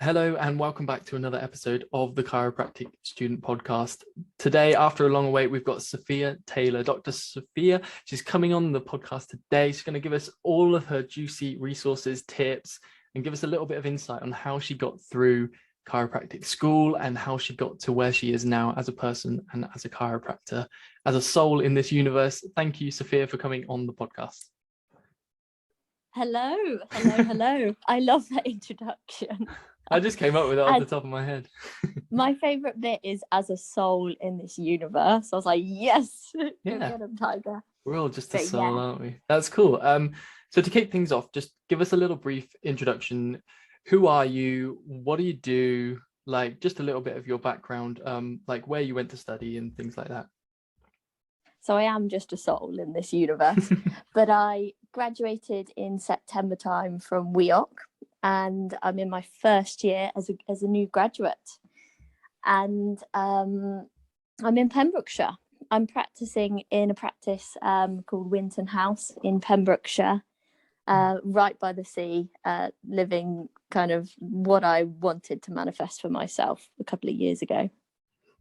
Hello and welcome back to another episode of the Chiropractic Student Podcast. Today, after a long wait, we've got Sophia Taylor. Dr. Sophia, she's coming on the podcast today. She's going to give us all of her juicy resources, tips, and give us a little bit of insight on how she got through chiropractic school and how she got to where she is now as a person and as a chiropractor, as a soul in this universe. Thank you, Sophia, for coming on the podcast. Hello. I love that introduction. I just came up with it off the top of my head. My favorite bit is as a soul in this universe. I was like, yes, yeah, get him, Tiger. We're all just a soul, aren't we? That's cool. So to kick things off, just give us a little brief introduction. Who are you? What do you do? Like just a little bit of your background, like where you went to study and things like that. So I am just a soul in this universe, but I graduated in September time from WEOC. And I'm in my first year as a new graduate. And I'm in Pembrokeshire. I'm practicing in a practice called Winton House in Pembrokeshire, right by the sea, living kind of what I wanted to manifest for myself a couple of years ago.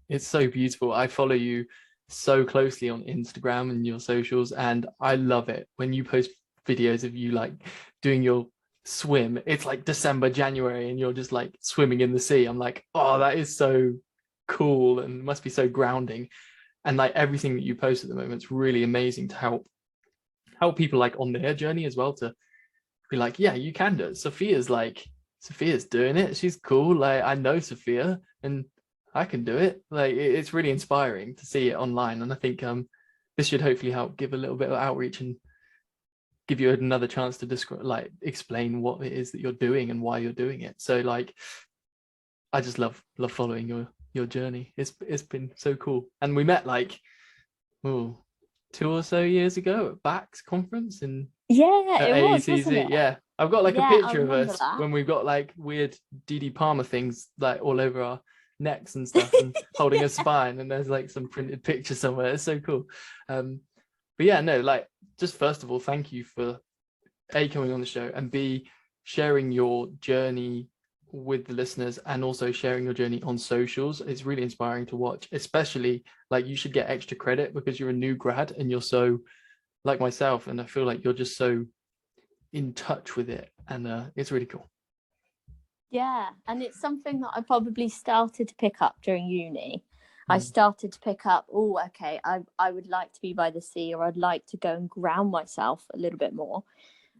It's so beautiful. I follow you so closely on Instagram and your socials, and I love it when you post videos of you like doing your swim. It's like December, January, and you're just like swimming in the sea. I'm like, oh, that is so cool and must be so grounding. And like everything that you post at the moment is really amazing to help people like on their journey as well, to be like, yeah, you can do it. Sophia's doing it. She's cool. Like I know Sophia and I can do it. Like it's really inspiring to see it online. And I think this should hopefully help give a little bit of outreach and give you another chance to describe, like explain what it is that you're doing and why you're doing it. So like I just love following your journey. It's been so cool. And we met like 2 or so years ago at BACS conference in it was, wasn't it? Yeah, I've got like a picture of us when we've got like weird DD Palmer things like all over our necks and stuff and holding a spine, and there's like some printed picture somewhere. It's so cool. But yeah, no, like just first of all, thank you for A, coming on the show, and B, sharing your journey with the listeners, and also sharing your journey on socials. It's really inspiring to watch, especially like you should get extra credit because you're a new grad and you're so like myself, and I feel like you're just so in touch with it, and it's really cool. Yeah, and it's something that I probably started to pick up during uni. I started to pick up, I would like to be by the sea, or I'd like to go and ground myself a little bit more.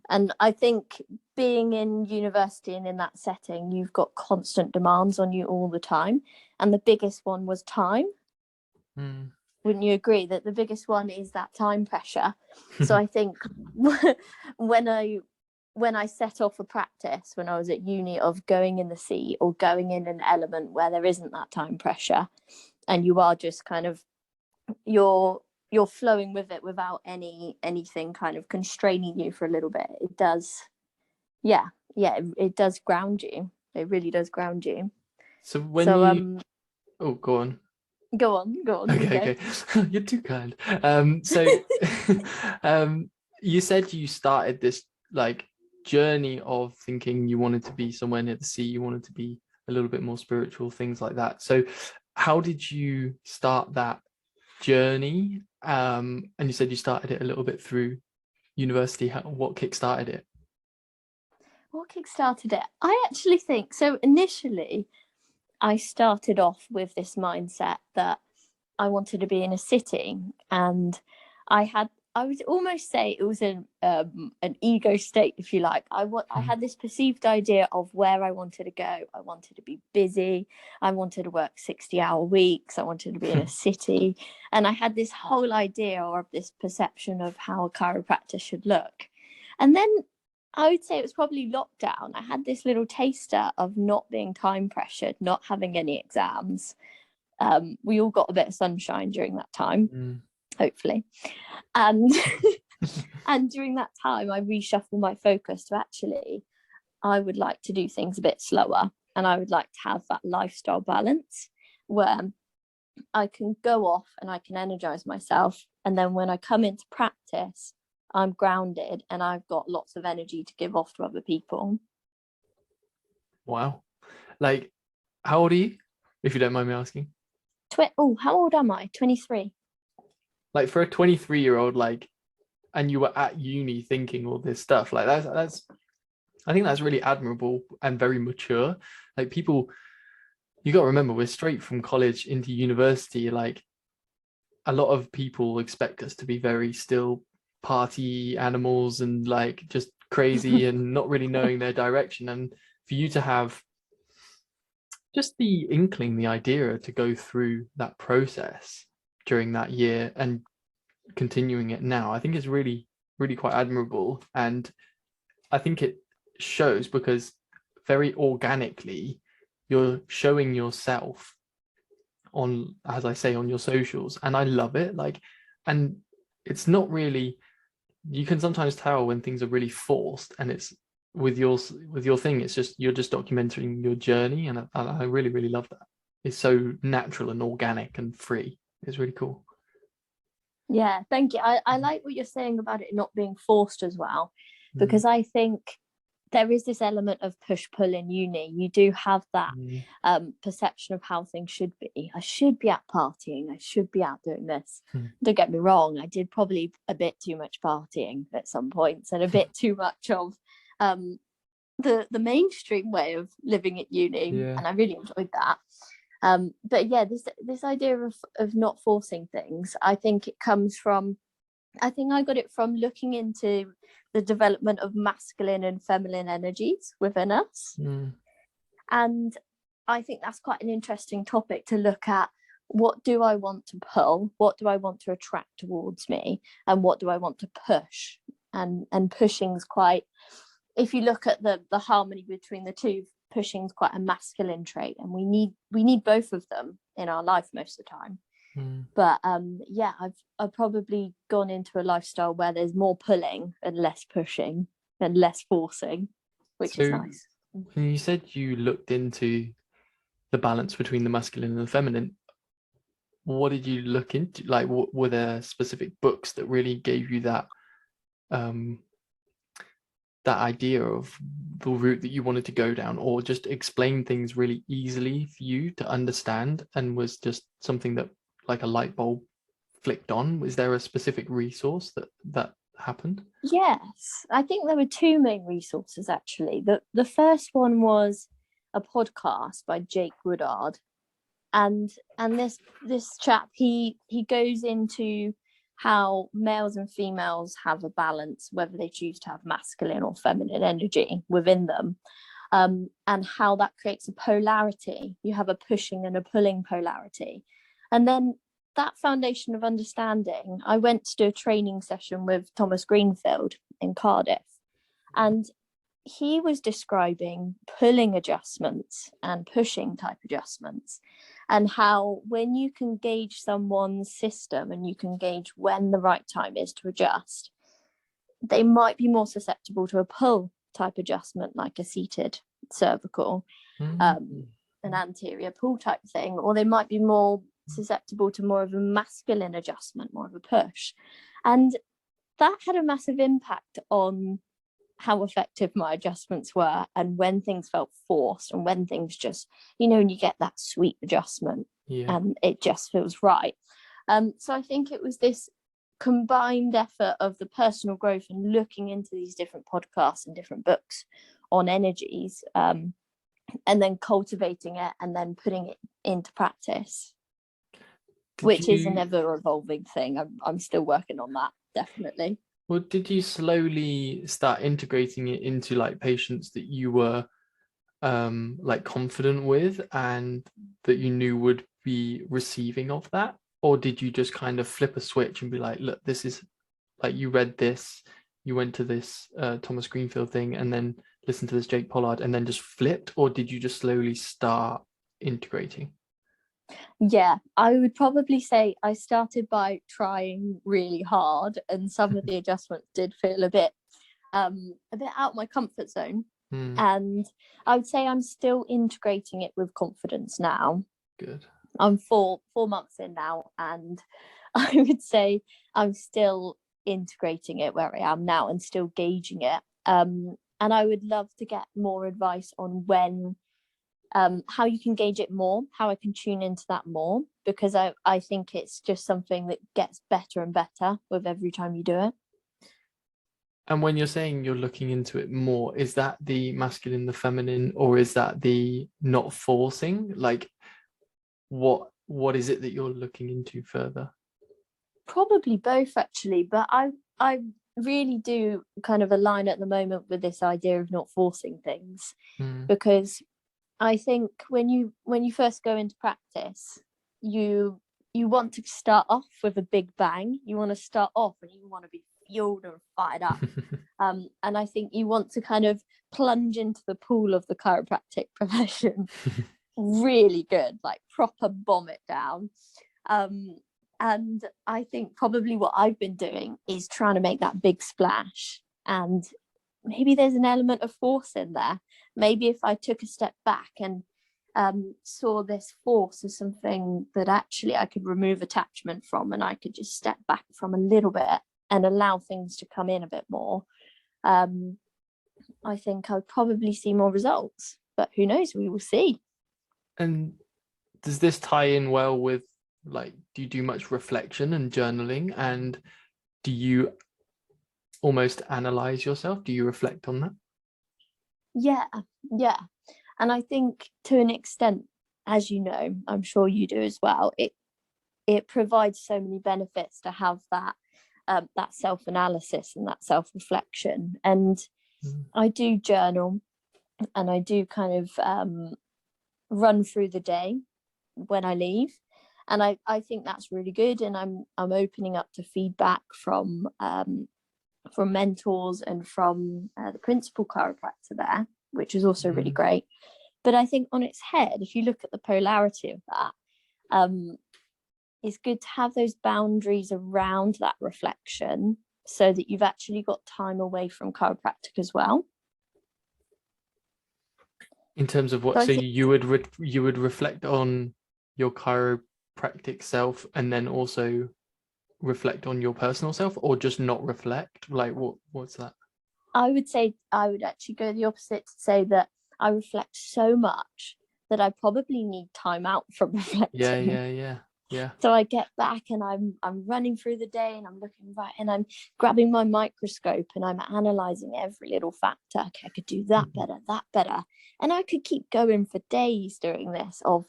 And I think being in university and in that setting, you've got constant demands on you all the time. And the biggest one was time. Wouldn't you agree that the biggest one is that time pressure? So I think when I set off a practice when I was at uni of going in the sea or going in an element where there isn't that time pressure, and you are just kind of you're flowing with it without anything kind of constraining you for a little bit, it does it does ground you. It really does ground you. So when go on. Okay. You're too kind. So you said you started this like journey of thinking you wanted to be somewhere near the sea, you wanted to be a little bit more spiritual, things like that. So how did you start that journey? And you said you started it a little bit through university. What kickstarted it? I actually think so. Initially I started off with this mindset that I wanted to be in a city, and I would almost say it was an ego state, if you like. I had this perceived idea of where I wanted to go. I wanted to be busy. I wanted to work 60-hour weeks. I wanted to be in a city. And I had this whole idea or this perception of how a chiropractor should look. And then I would say it was probably lockdown. I had this little taster of not being time pressured, not having any exams. We all got a bit of sunshine during that time. Hopefully. And and during that time I reshuffled my focus to actually I would like to do things a bit slower, and I would like to have that lifestyle balance where I can go off and I can energize myself, and then when I come into practice I'm grounded and I've got lots of energy to give off to other people. Wow. Like, how old are you, if you don't mind me asking? How old am I? 23. Like, for a 23-year-old, like, and you were at uni thinking all this stuff, like that's I think that's really admirable and very mature. Like, people, you got to remember, we're straight from college into university. Like, a lot of people expect us to be very still party animals and like just crazy and not really knowing their direction. And for you to have just the inkling, the idea to go through that process during that year and continuing it now, I think is really, really quite admirable. And I think it shows because very organically you're showing yourself on, as I say, on your socials, and I love it. Like, and it's not really, you can sometimes tell when things are really forced, and it's with your thing, it's just, you're just documenting your journey, and I really, really love that. It's so natural and organic and free. It's really cool. Yeah, thank you. I like what you're saying about it not being forced as well, because I think there is this element of push-pull in uni. You do have that perception of how things should be. I should be out partying. I should be out doing this. Don't get me wrong. I did probably a bit too much partying at some points and a bit too much of the mainstream way of living at uni. And I really enjoyed that. But yeah, this idea of not forcing things, I think it comes from, I think I got it from looking into the development of masculine and feminine energies within us. And I think that's quite an interesting topic to look at. What do I want to pull? What do I want to attract towards me? And what do I want to push? And pushing's quite, if you look at the harmony between the two, pushing's quite a masculine trait, and we need both of them in our life most of the time. But yeah, I've probably gone into a lifestyle where there's more pulling and less pushing and less forcing, which is nice. When you said you looked into the balance between the masculine and the feminine, what did you look into? Like, were there specific books that really gave you that that idea of the route that you wanted to go down, or just explain things really easily for you to understand, and was just something that, like a light bulb flicked on? Was there a specific resource that happened? Yes, I think there were two main resources actually. The first one was a podcast by Jake Woodard, and this chap, he goes into how males and females have a balance, whether they choose to have masculine or feminine energy within them, and how that creates a polarity. You have a pushing and a pulling polarity. And then that foundation of understanding, I went to do a training session with Thomas Greenfield in Cardiff, and he was describing pulling adjustments and pushing type adjustments, and how when you can gauge someone's system and you can gauge when the right time is to adjust, they might be more susceptible to a pull type adjustment, like a seated cervical, an anterior pull type thing, or they might be more susceptible to more of a masculine adjustment, more of a push. And that had a massive impact on how effective my adjustments were, and when things felt forced, and when things just, when you get that sweet adjustment and it just feels right. So I think it was this combined effort of the personal growth and looking into these different podcasts and different books on energies, and then cultivating it and then putting it into practice, which is an ever evolving thing. I'm still working on that, definitely. Well, did you slowly start integrating it into like patients that you were like confident with and that you knew would be receiving of that? Or did you just kind of flip a switch and be like, look, this is, like, you read this, you went to this Thomas Greenfield thing, and then listened to this Jake Pollard, and then just flipped? Or did you just slowly start integrating? Yeah, I would probably say I started by trying really hard, and some of the adjustments did feel a bit out of my comfort zone. And I would say I'm still integrating it with confidence now. Good. I'm 4 months in now, and I would say I'm still integrating it where I am now and still gauging it. And I would love to get more advice on when how you can gauge it more, how I can tune into that more, because I think it's just something that gets better and better with every time you do it. And when you're saying you're looking into it more, is that the masculine, the feminine, or is that the not forcing? Like, what is it that you're looking into further? Probably both, actually, but I really do kind of align at the moment with this idea of not forcing things, because I think when you first go into practice, you want to start off with a big bang. You want to start off and you want to be fueled and fired up. And I think you want to kind of plunge into the pool of the chiropractic profession really good, like proper bomb it down. And I think probably what I've been doing is trying to make that big splash. And maybe there's an element of force in there. Maybe if I took a step back and saw this force as something that actually I could remove attachment from, and I could just step back from a little bit and allow things to come in a bit more, I think I'll probably see more results. But who knows? We will see. And does this tie in well with, like, do you do much reflection and journaling? And do you almost analyze yourself? Do you reflect on that? Yeah. And I think to an extent, as you know, I'm sure you do as well, it provides so many benefits to have that that self-analysis and that self-reflection. And I do journal, and I do kind of run through the day when I leave. And I think that's really good. And I'm opening up to feedback from mentors and from the principal chiropractor there, which is also really great. But I think on its head, if you look at the polarity of that, it's good to have those boundaries around that reflection so that you've actually got time away from chiropractic as well. In terms of what? So you would reflect on your chiropractic self and then also reflect on your personal self, or just not reflect? Like, what's that? I would say I would actually go the opposite, to say that I reflect so much that I probably need time out from reflecting. Yeah. So I get back and I'm running through the day and I'm looking right and I'm grabbing my microscope and I'm analysing every little factor. Okay, I could do that better, that better. And I could keep going for days doing this, of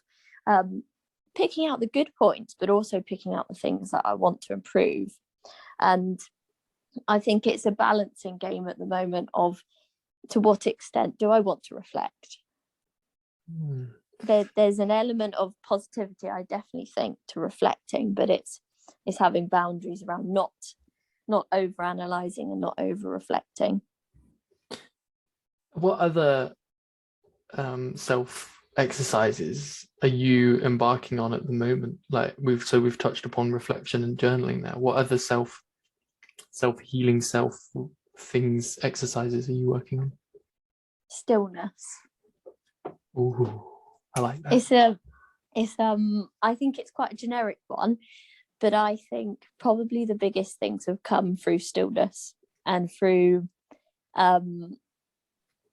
picking out the good points, but also picking out the things that I want to improve. And I think it's a balancing game at the moment of, to what extent do I want to reflect? There's an element of positivity, I definitely think, to reflecting, but it's having boundaries around not over analyzing and not over reflecting. What other self exercises are you embarking on at the moment? Like, we've touched upon reflection and journaling there. What other self healing things, exercises are you working on? Stillness. Ooh, I like that. It's I think it's quite a generic one, but I think probably the biggest things have come through stillness and through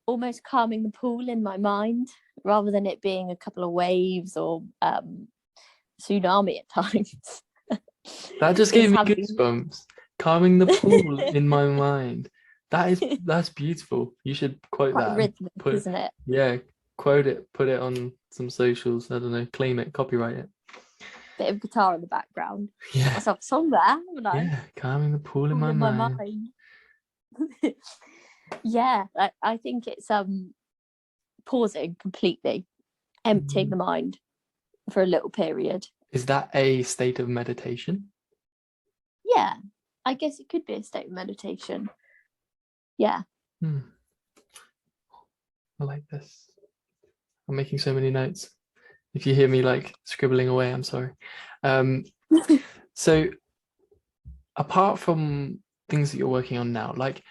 almost calming the pool in my mind, rather than it being a couple of waves or tsunami at times. That just gave me goosebumps. Calming the pool in my mind. That's beautiful. You should quote that. Rhythmic, isn't it? Yeah, quote it, put it on some socials. I don't know, claim it, copyright it. Bit of guitar in the background. Yeah. Got myself a song there, haven't I? Yeah, calming the pool in my mind. Yeah, I think it's pausing completely, emptying the mind for a little period. Is that a state of meditation? Yeah, I guess it could be a state of meditation. Yeah. I like this. I'm making so many notes. If you hear me like scribbling away, I'm sorry. So apart from things that you're working on now, like,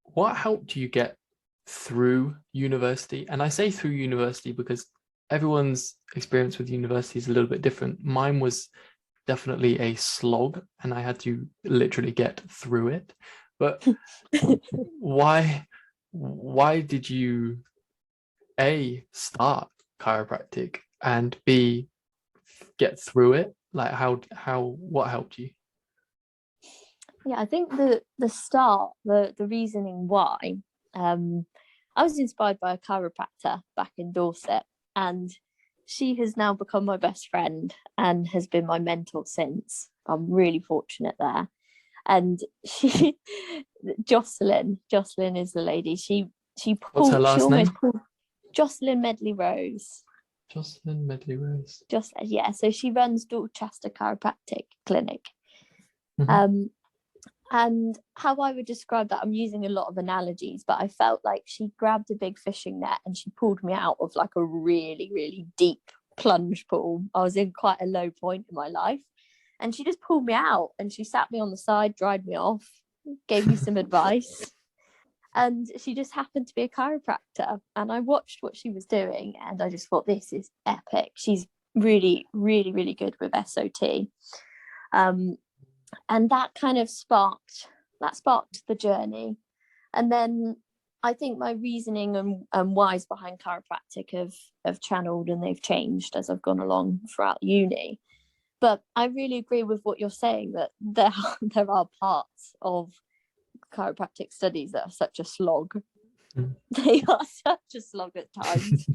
what helped you get through university? And I say through university because everyone's experience with university is a little bit different. Mine was definitely a slog and I had to literally get through it. But why did you start chiropractic, and B, get through it? Like what helped you? Yeah, I think the start, the reasoning why, I was inspired by a chiropractor back in Dorset, and she has now become my best friend and has been my mentor since. I'm really fortunate there. And she, Jocelyn is the lady. She What's her last almost name? pulled Jocelyn Medley Rose. Jocelyn Medley Rose. Yeah. So she runs Dorchester Chiropractic Clinic. Mm-hmm. And how I would describe that, I'm using a lot of analogies, but I felt like she grabbed a big fishing net and she pulled me out of like a really, really deep plunge pool. I was in quite a low point in my life. And she just pulled me out and she sat me on the side, dried me off, gave me some advice. And she just happened to be a chiropractor. And I watched what she was doing and I just thought, this is epic. She's really, really, really good with SOT. And that kind of sparked the journey. And then I think my reasoning and whys behind chiropractic have channeled, and they've changed as I've gone along throughout uni. But I really agree with what you're saying, that there are parts of chiropractic studies that are such a slog. They are such a slog at times.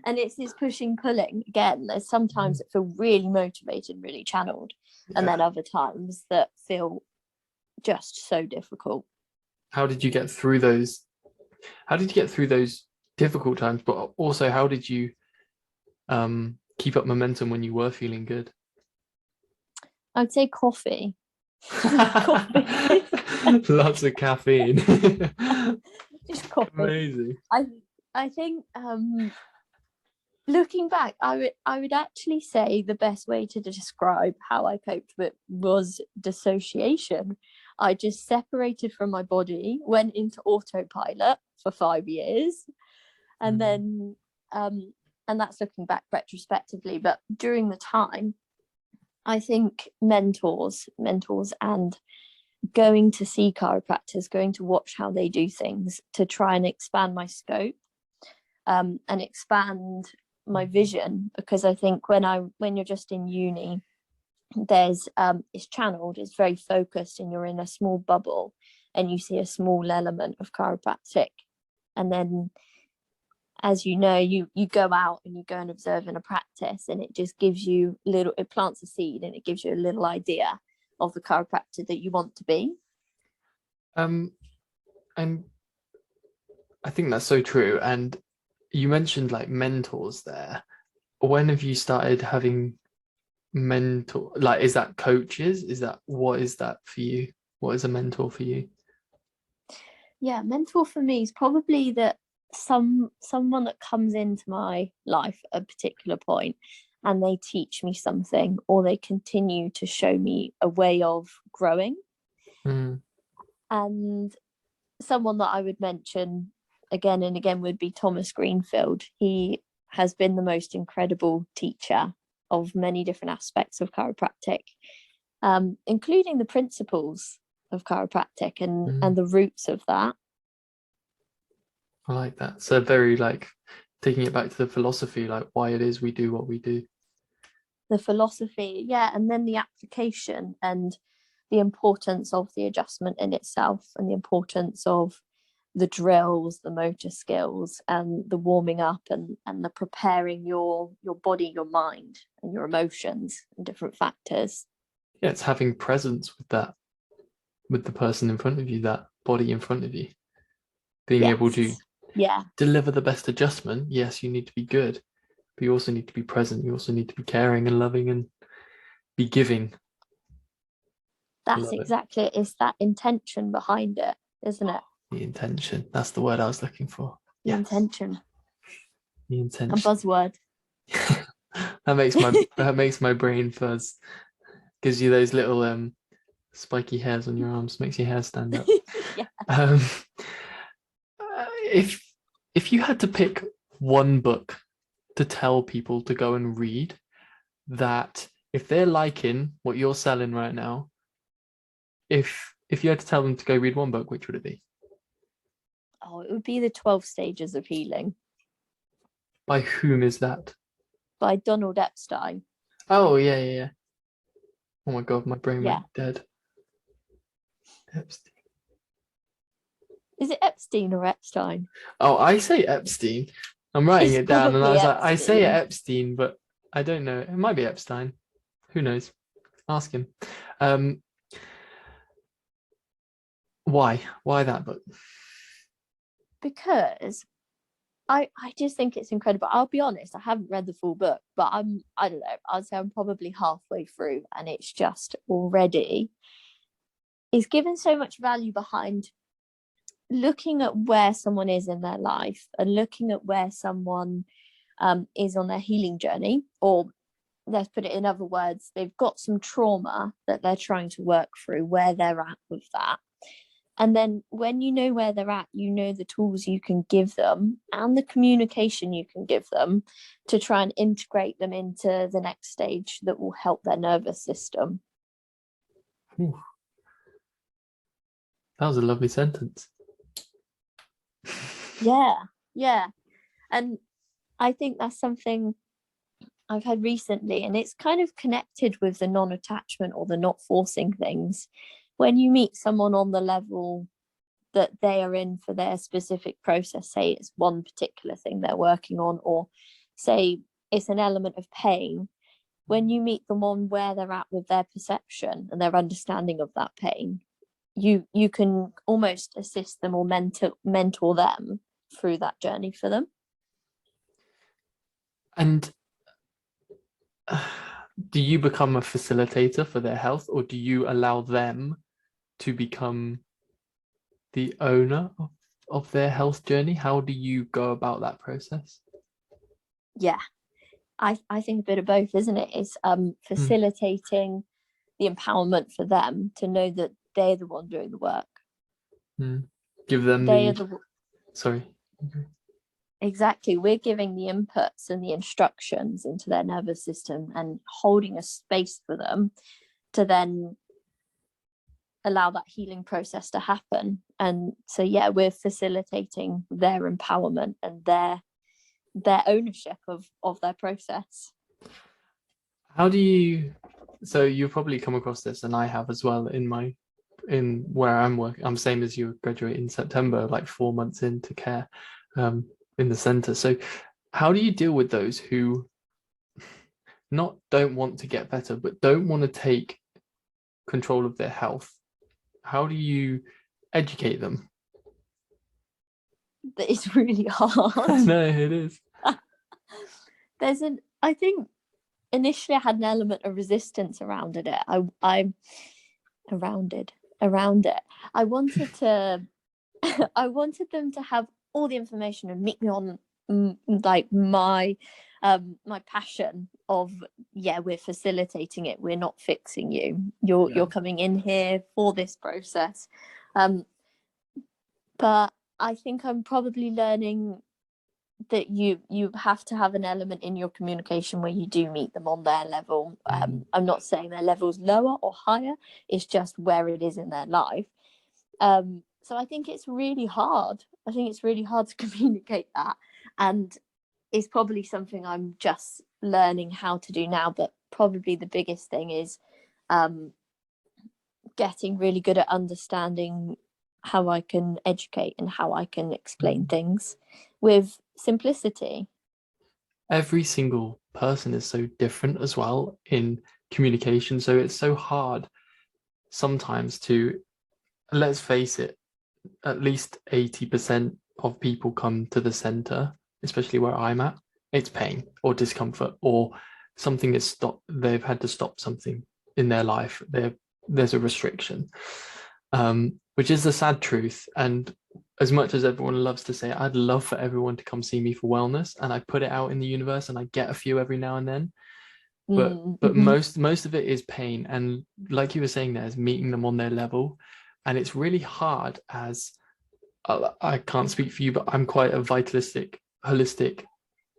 And it's this pushing, pulling. Again, there's sometimes that feel really motivated, really channeled. And then other times that feel just so difficult. How did you get through those? How did you get through those difficult times? But also, how did you keep up momentum when you were feeling good? I'd say coffee. Lots of caffeine. Just coffee. Amazing. I think looking back, I would actually say the best way to describe how I coped with was dissociation. I just separated from my body, went into autopilot for 5 years, and then and that's looking back retrospectively. But during the time, I think mentors and going to see chiropractors, going to watch how they do things to try and expand my scope and expand my vision, because I think when you're just in uni, there's it's channeled, it's very focused, and you're in a small bubble and you see a small element of chiropractic, and then as you know, you go out and you go and observe in a practice, and it just gives you it plants a seed and it gives you a little idea of the chiropractor that you want to be. And I think that's so true. And you mentioned like mentors there. When have you started having mentor? Like, is that coaches? What is that for you? What is a mentor for you? Yeah, mentor for me is probably that someone that comes into my life at a particular point and they teach me something, or they continue to show me a way of growing. And someone that I would mention again and again would be Thomas Greenfield. He has been the most incredible teacher of many different aspects of chiropractic, including the principles of chiropractic and the roots of that. I like that. So very like taking it back to the philosophy, like why it is we do what we do. The philosophy, yeah, and then the application and the importance of the adjustment in itself, and the importance of the drills, the motor skills, and the warming up and the preparing your body, your mind, and your emotions and different factors. Yeah, it's having presence with that, with the person in front of you, that body in front of you, being able to deliver the best adjustment. Yes, you need to be good, but you also need to be present. You also need to be caring and loving and be giving. That's exactly it. It's that intention behind it, isn't it? The intention. That's the word I was looking for. The intention. The intention. A buzzword. that makes my brain fuzz. Gives you those little spiky hairs on your arms. Makes your hair stand up. Yeah. If you had to pick one book to tell people to go and read, that if they're liking what you're selling right now, if you had to tell them to go read one book, which would it be? Oh, it would be the 12 Stages of Healing. By whom is that? by Donald Epstein. Oh, yeah, yeah, yeah. Oh my God, my brain Yeah. went dead. Epstein. Is it Epstein or Epstein? Oh, I say Epstein. I'm writing It's it down and I probably was like, I say Epstein. Epstein, but I don't know. It might be Epstein. Who knows? Ask him. Um, why? Why that book? Because I just think it's incredible. I'll be honest, I haven't read the full book, but I don't know, I'd say I'm probably halfway through, and it's just already is given so much value behind looking at where someone is in their life and looking at where someone is on their healing journey, or let's put it in other words, they've got some trauma that they're trying to work through, where they're at with that. And then when you know where they're at, you know the tools you can give them and the communication you can give them to try and integrate them into the next stage that will help their nervous system. Ooh, that was a lovely sentence. Yeah. And I think that's something I've had recently, and it's kind of connected with the non-attachment or the not forcing things. When you meet someone on the level that they are in for their specific process, say it's one particular thing they're working on, or say it's an element of pain, when you meet them on where they're at with their perception and their understanding of that pain, you can almost assist them or mentor them through that journey for them. And do you become a facilitator for their health, or do you allow them to become the owner of their health journey? How do you go about that process? Yeah, I think a bit of both, isn't it? It's facilitating the empowerment for them to know that they're the one doing the work. Give them They the... are the... Sorry. Exactly. We're giving the inputs and the instructions into their nervous system and holding a space for them to then allow that healing process to happen. And so, yeah, we're facilitating their empowerment and their ownership of their process. How do you... So you've probably come across this, and I have as well, in where I'm working. I'm same as you, graduate in September, like 4 months into care in the center. So how do you deal with those who not don't want to get better, but don't want to take control of their health? How do you educate them? It's really hard. No, it is. I think initially I had an element of resistance around it. Around it. I wanted to I wanted them to have all the information and meet me on like my passion of, yeah, we're facilitating it, we're not fixing you, you're coming in here for this process. But I think I'm probably learning that you have to have an element in your communication where you do meet them on their level. I'm not saying their level's lower or higher, it's just where it is in their life. So I think it's really hard. I think it's really hard to communicate that, and it's probably something I'm just learning how to do now. But probably the biggest thing is getting really good at understanding how I can educate and how I can explain things with simplicity. Every single person is so different as well in communication, so it's so hard sometimes to, let's face it, at least 80% of people come to the center, especially where I'm at, it's pain or discomfort, or something is stopped. They've had to stop something in their life. There's a restriction, which is the sad truth. And as much as everyone loves to say, I'd love for everyone to come see me for wellness, and I put it out in the universe and I get a few every now and then. But most of it is pain. And like you were saying, there's meeting them on their level. And it's really hard, as I can't speak for you, but I'm quite a vitalistic, holistic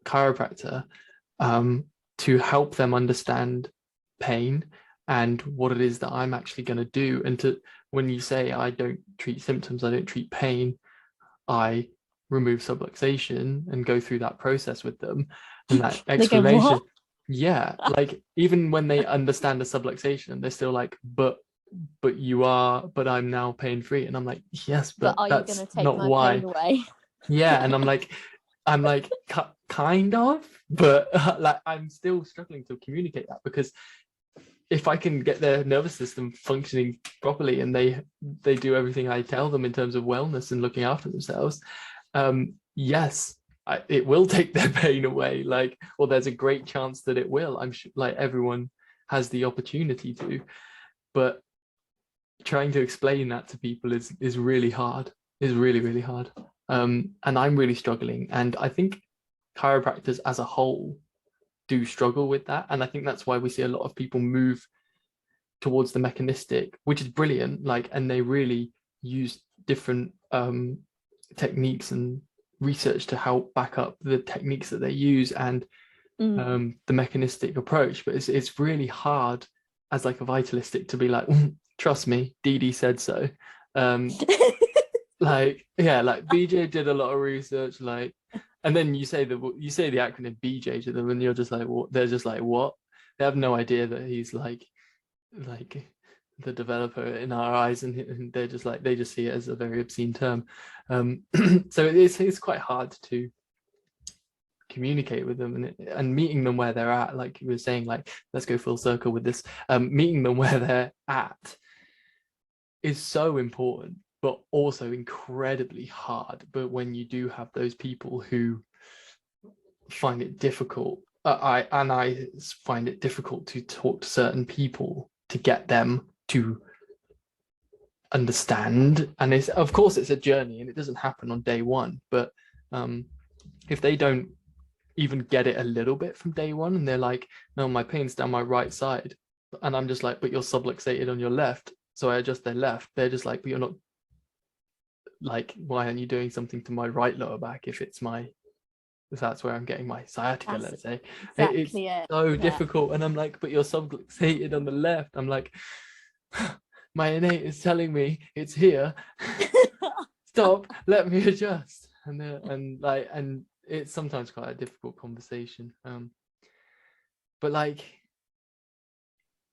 chiropractor, to help them understand pain and what it is that I'm actually going to do. And when you say I don't treat symptoms, I don't treat pain, I remove subluxation and go through that process with them and that They go, explanation. "What?" Yeah, like even when they understand the subluxation, they're still like, but I'm now pain free. And I'm like, yes, But but are you going that's to take not my why. pain away? Yeah, and I'm like kind of, but like I'm still struggling to communicate that, because if I can get their nervous system functioning properly and they do everything I tell them in terms of wellness and looking after themselves, yes, it will take their pain away. Like, or there's a great chance that it will. I'm sure, like, everyone has the opportunity to, but trying to explain that to people is really hard. Is really, really hard. And I'm really struggling. And I think chiropractors as a whole do struggle with that. And I think that's why we see a lot of people move towards the mechanistic, which is brilliant. Like, and they really use different techniques and research to help back up the techniques that they use and the mechanistic approach. But it's really hard as like a vitalistic to be like, trust me, Dee said so. Like, yeah, like BJ did a lot of research, like, and then you say the acronym BJ to them and you're just like, what? They're just like, what? They have no idea that he's like the developer in our eyes, and they're just like, they just see it as a very obscene term. So it's quite hard to communicate with them, and meeting them where they're at, like you were saying, like, let's go full circle with this, meeting them where they're at is so important, but also incredibly hard. But when you do have those people who find it difficult, I find it difficult to talk to certain people to get them to understand. And of course it's a journey and it doesn't happen on day one, but if they don't even get it a little bit from day one and they're like, no, my pain's down my right side, and I'm just like, but you're subluxated on your left, so I adjust their left, they're just like, but you're not, like, why aren't you doing something to my right lower back if that's where I'm getting my sciatica, let's say. Exactly It's so difficult. And I'm like, but you're subluxated on the left. I'm like, my innate is telling me it's here. Stop, let me adjust. And it's sometimes quite a difficult conversation. But like,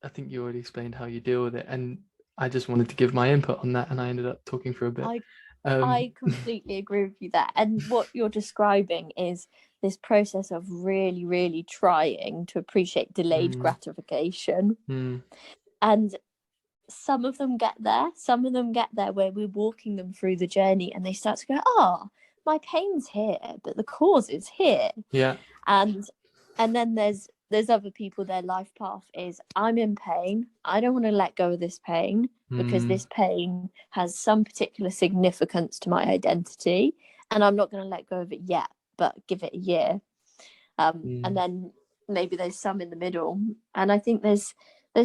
I think you already explained how you deal with it, and I just wanted to give my input on that, and I ended up talking for a bit. I completely agree with you there. And what you're describing is this process of really, really trying to appreciate delayed gratification. And some of them get there. Some of them get there where we're walking them through the journey and they start to go, oh, my pain's here, but the cause is here. Yeah. And then there's other people, their life path is, I'm in pain. I don't want to let go of this pain because this pain has some particular significance to my identity, and I'm not going to let go of it yet, but give it a year. And then maybe there's some in the middle. And I think there's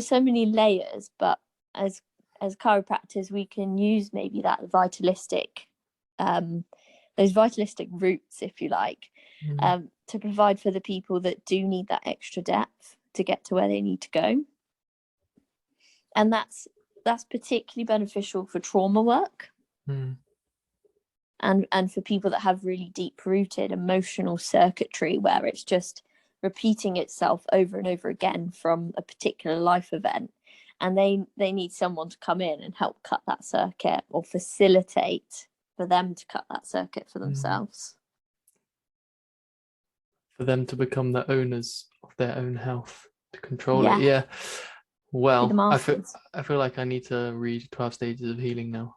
so many layers, but as chiropractors, we can use maybe that vitalistic, those vitalistic roots, if you like, to provide for the people that do need that extra depth to get to where they need to go. And that's particularly beneficial for trauma work, and for people that have really deep rooted emotional circuitry where it's just repeating itself over and over again from a particular life event, and they need someone to come in and help cut that circuit or facilitate for them to cut that circuit for themselves. For them to become the owners of their own health, to control it. Yeah. Well, I feel like I need to read 12 Stages of Healing now.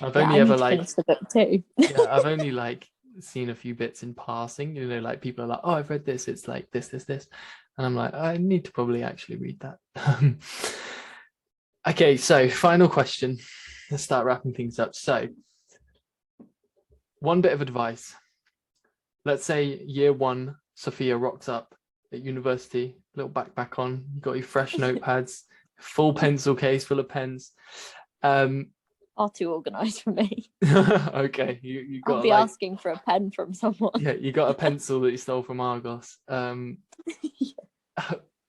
I've only ever finish the book too. I've only like seen a few bits in passing, you know, like people are like, oh, I've read this, it's like this, and I'm like, I need to probably actually read that. Okay, so final question. Let's start wrapping things up. So, one bit of advice. Let's say year one, Sophia rocks up at university, little backpack on, you got your fresh notepads, full pencil case full of pens. Far too organised for me. Okay, you got. I'll be asking for a pen from someone. Yeah, you got a pencil that you stole from Argos.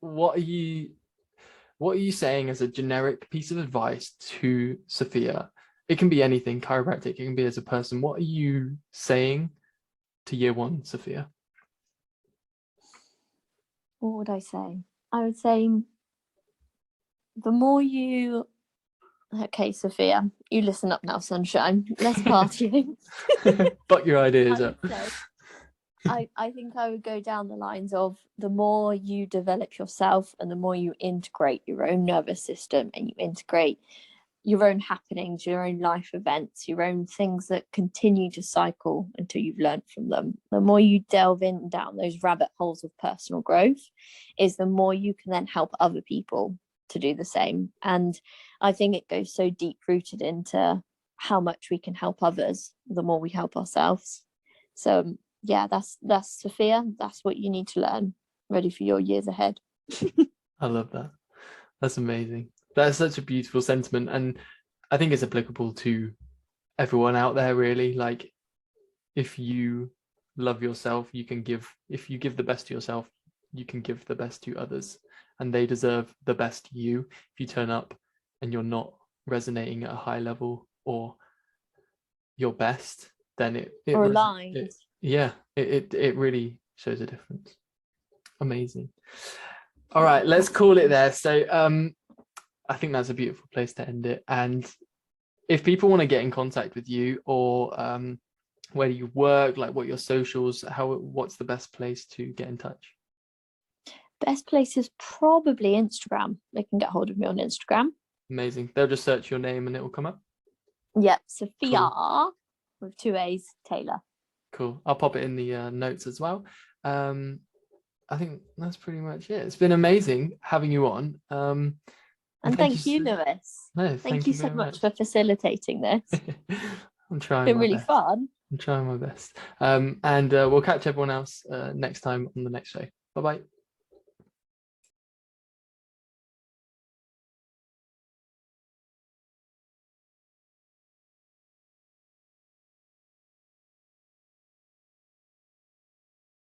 What are you saying as a generic piece of advice to Sophia? it can be anything, chiropractic, it can be as a person. What are you saying to year one, Sophia? What would I say? I would say the more you... Okay, Sophia, you listen up now, sunshine. Less partying. Fuck your ideas I up. would say, I think I would go down the lines of the more you develop yourself and the more you integrate your own nervous system and you integrate your own happenings, your own life events, your own things that continue to cycle until you've learned from them. The more you delve in down those rabbit holes of personal growth is the more you can then help other people to do the same. And I think it goes so deep rooted into how much we can help others, the more we help ourselves. So yeah, that's Sophia. That's what you need to learn. Ready for your years ahead. I love that. That's amazing. That's such a beautiful sentiment, and I think it's applicable to everyone out there, really. Like, if you love yourself, you can give. If you give the best to yourself, you can give the best to others, and they deserve the best you. If you turn up and you're not resonating at a high level or your best, then it aligned. It really shows a difference. Amazing. All right, let's call it there. So I think that's a beautiful place to end it. And if people want to get in contact with you, or where do you work, like what your socials, what's the best place to get in touch? Best place is probably Instagram. They can get hold of me on Instagram. Amazing. They'll just search your name and it will come up. Yep, Sophia, Cool. with 2 A's, Taylor. Cool. I'll pop it in the notes as well. I think that's pretty much it. It's been amazing having you on. And thank you, Lewis. No, thank you so much for facilitating this. I'm trying. It's been really fun. I'm trying my best. And we'll catch everyone else next time on the next show. Bye bye.